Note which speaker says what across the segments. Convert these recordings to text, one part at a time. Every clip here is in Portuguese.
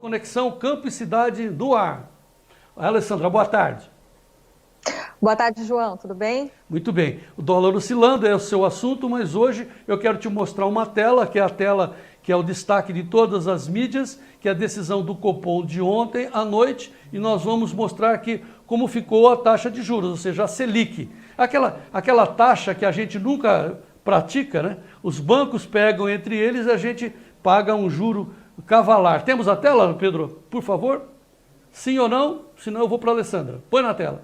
Speaker 1: Conexão Campo e Cidade do Ar. Alessandra, boa tarde.
Speaker 2: Boa tarde, João. Tudo bem?
Speaker 1: Muito bem. O dólar oscilando é o seu assunto, mas hoje eu quero te mostrar uma tela, que é a tela que é o destaque de todas as mídias, que é a decisão do Copom de ontem à noite, e nós vamos mostrar aqui como ficou a taxa de juros, ou seja, a Selic. Aquela taxa que a gente nunca pratica, né? Os bancos pegam entre eles e a gente paga um juro cavalar. Temos a tela, Pedro? Por favor? Sim ou não? Senão eu vou para a Alessandra. Põe na tela.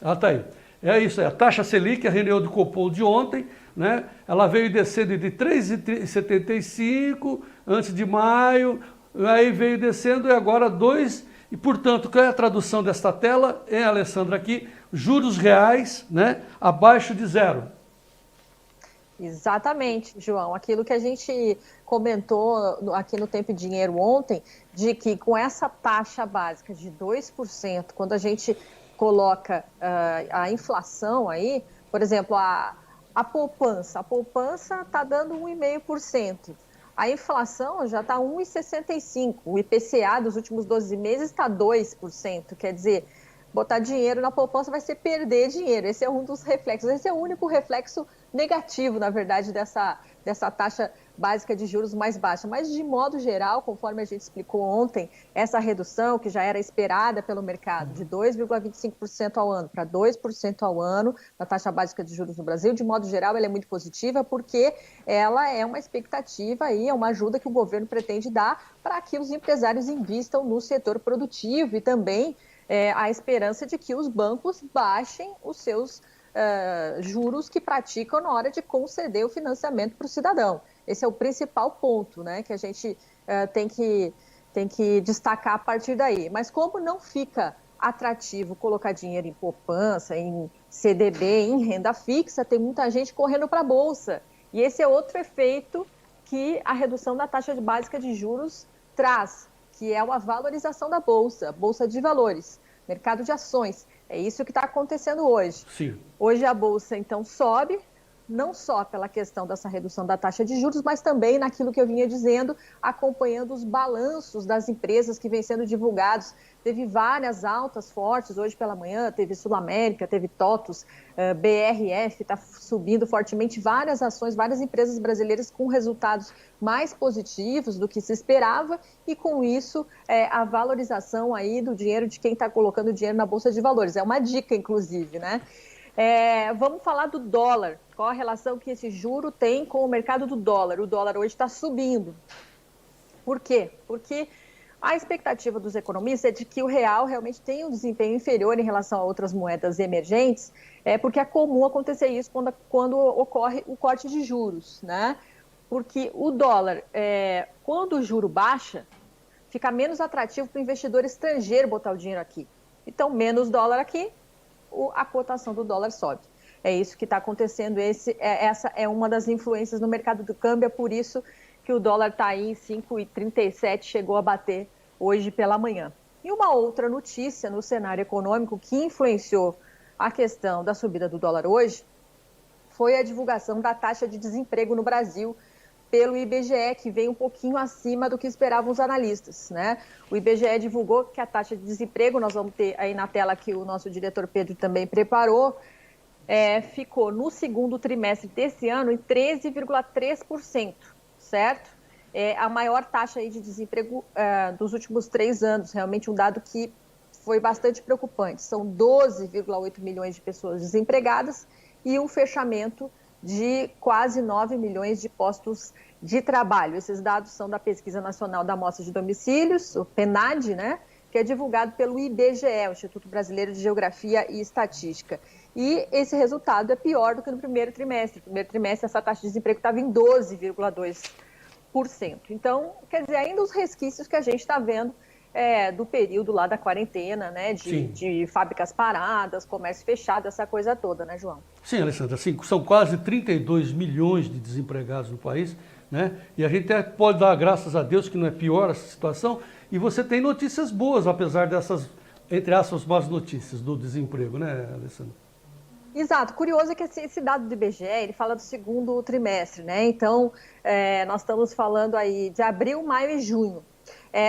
Speaker 1: Ah, tá aí. É isso aí. A taxa Selic, a reunião do Copom de ontem, né? Ela veio descendo de 3,75 antes de maio, aí veio descendo e agora 2. E, portanto, qual é a tradução desta tela? É, Alessandra, aqui, juros reais, né? Abaixo de zero.
Speaker 2: Exatamente, João. Aquilo que a gente comentou aqui no Tempo e Dinheiro ontem, de que com essa taxa básica de 2%, quando a gente coloca a inflação aí, por exemplo, a poupança está dando 1,5%. A inflação já está 1,65%. O IPCA dos últimos 12 meses está 2%. Quer dizer, botar dinheiro na poupança vai ser perder dinheiro. Esse é um dos reflexos. Esse é o único reflexo negativo, na verdade, dessa taxa básica de juros mais baixa. Mas, de modo geral, conforme a gente explicou ontem, essa redução que já era esperada pelo mercado, de 2,25% ao ano para 2% ao ano, na taxa básica de juros no Brasil, de modo geral, ela é muito positiva porque ela é uma expectativa e é uma ajuda que o governo pretende dar para que os empresários invistam no setor produtivo e também a esperança de que os bancos baixem os seus juros que praticam na hora de conceder o financiamento para o cidadão. Esse é o principal ponto, né, que a gente tem que destacar a partir daí. Mas como não fica atrativo colocar dinheiro em poupança, em CDB, em renda fixa, tem muita gente correndo para a Bolsa. E esse é outro efeito que a redução da taxa básica de juros traz, que é uma valorização da Bolsa, Bolsa de Valores, mercado de ações. É isso que está acontecendo hoje.
Speaker 1: Sim.
Speaker 2: Hoje a Bolsa, então, sobe, não só pela questão dessa redução da taxa de juros, mas também naquilo que eu vinha dizendo, acompanhando os balanços das empresas que vêm sendo divulgados. Teve várias altas fortes hoje pela manhã, teve Sul América, teve TOTUS, BRF está subindo fortemente, várias ações, várias empresas brasileiras com resultados mais positivos do que se esperava e com isso a valorização aí do dinheiro de quem está colocando dinheiro na Bolsa de Valores. É uma dica, inclusive, né? Vamos falar do dólar. Qual a relação que esse juro tem com o mercado do dólar? O dólar hoje está subindo. Por quê? Porque a expectativa dos economistas é de que o real realmente tem um desempenho inferior em relação a outras moedas emergentes, porque é comum acontecer isso quando ocorre o corte de juros, né? Porque o dólar, quando o juro baixa, fica menos atrativo para o investidor estrangeiro botar o dinheiro aqui. Então, menos dólar aqui, a cotação do dólar sobe. É isso que está acontecendo. Essa é uma das influências no mercado do câmbio, é por isso que o dólar está aí em 5,37, chegou a bater hoje pela manhã. E uma outra notícia no cenário econômico que influenciou a questão da subida do dólar hoje foi a divulgação da taxa de desemprego no Brasil pelo IBGE, que veio um pouquinho acima do que esperavam os analistas, né? O IBGE divulgou que a taxa de desemprego, nós vamos ter aí na tela que o nosso diretor Pedro também preparou, ficou no segundo trimestre desse ano em 13,3%, certo? É a maior taxa aí de desemprego dos últimos 3 anos, realmente um dado que foi bastante preocupante. São 12,8 milhões de pessoas desempregadas e um fechamento de quase 9 milhões de postos de trabalho. Esses dados são da Pesquisa Nacional da Amostra de Domicílios, o PNAD, né, que é divulgado pelo IBGE, o Instituto Brasileiro de Geografia e Estatística. E esse resultado é pior do que no primeiro trimestre. No primeiro trimestre, essa taxa de desemprego estava em 12,2%. Então, quer dizer, ainda os resquícios que a gente está vendo do período lá da quarentena, né, de fábricas paradas, comércio fechado, essa coisa toda, né, João?
Speaker 1: Sim, Alessandra, são quase 32 milhões de desempregados no país, né? E a gente até pode dar graças a Deus que não é pior essa situação, e você tem notícias boas, apesar dessas, entre aspas, más notícias do desemprego, né, Alessandra?
Speaker 2: Exato. Curioso é que esse dado do IBGE, ele fala do segundo trimestre, né? Então, nós estamos falando aí de abril, maio e junho.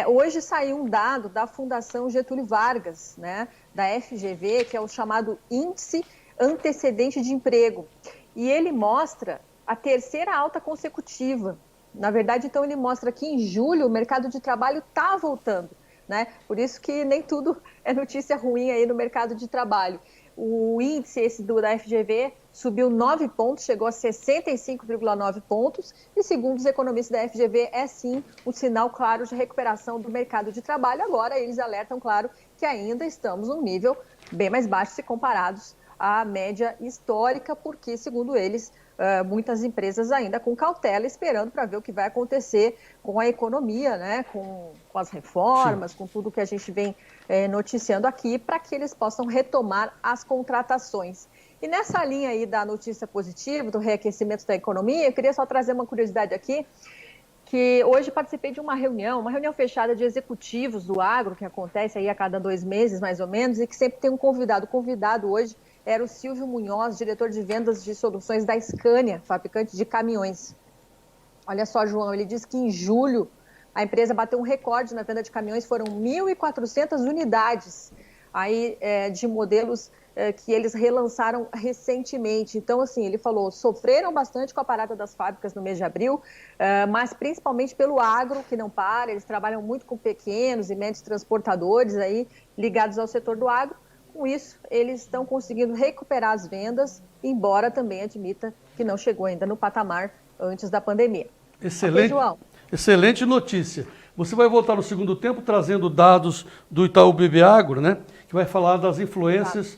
Speaker 2: Hoje saiu um dado da Fundação Getúlio Vargas, né, da FGV, que é o chamado Índice Antecedente de Emprego. E ele mostra a terceira alta consecutiva. Na verdade, então, ele mostra que em julho o mercado de trabalho está voltando, né? Por isso que nem tudo é notícia ruim aí no mercado de trabalho. O índice esse da FGV subiu 9 pontos, chegou a 65,9 pontos, e segundo os economistas da FGV, é sim um sinal claro de recuperação do mercado de trabalho. Agora, eles alertam, claro, que ainda estamos num nível bem mais baixo se comparados à média histórica, porque, segundo eles, muitas empresas ainda com cautela, esperando para ver o que vai acontecer com a economia, né? com as reformas, com tudo que a gente vem noticiando aqui, para que eles possam retomar as contratações. E nessa linha aí da notícia positiva, do reaquecimento da economia, eu queria só trazer uma curiosidade aqui, que hoje participei de uma reunião fechada de executivos do agro, que acontece aí a cada 2 meses, mais ou menos, e que sempre tem um convidado. O convidado hoje era o Silvio Munhoz, diretor de vendas de soluções da Scania, fabricante de caminhões. Olha só, João, ele disse que em julho a empresa bateu um recorde na venda de caminhões, foram 1.400 unidades aí, de modelos que eles relançaram recentemente. Então, assim, ele falou, sofreram bastante com a parada das fábricas no mês de abril, mas principalmente pelo agro, que não para, eles trabalham muito com pequenos e médios transportadores aí, ligados ao setor do agro. Com isso, eles estão conseguindo recuperar as vendas, embora também admita que não chegou ainda no patamar antes da pandemia.
Speaker 1: Excelente,
Speaker 2: João.
Speaker 1: Excelente notícia. Você vai voltar no segundo tempo trazendo dados do Itaú BB Agro, né? Que vai falar das influências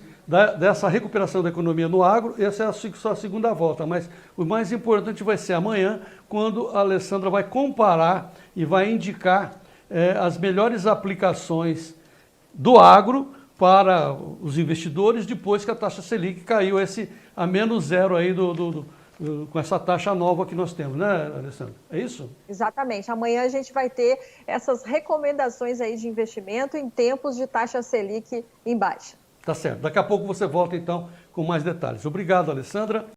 Speaker 1: dessa recuperação da economia no agro. Essa é a sua segunda volta, mas o mais importante vai ser amanhã, quando a Alessandra vai comparar e vai indicar as melhores aplicações do agro para os investidores, depois que a taxa Selic caiu a menos zero aí com essa taxa nova que nós temos, né, Alessandra? É isso?
Speaker 2: Exatamente. Amanhã a gente vai ter essas recomendações aí de investimento em tempos de taxa Selic em baixa.
Speaker 1: Tá certo. Daqui a pouco você volta, então, com mais detalhes. Obrigado, Alessandra.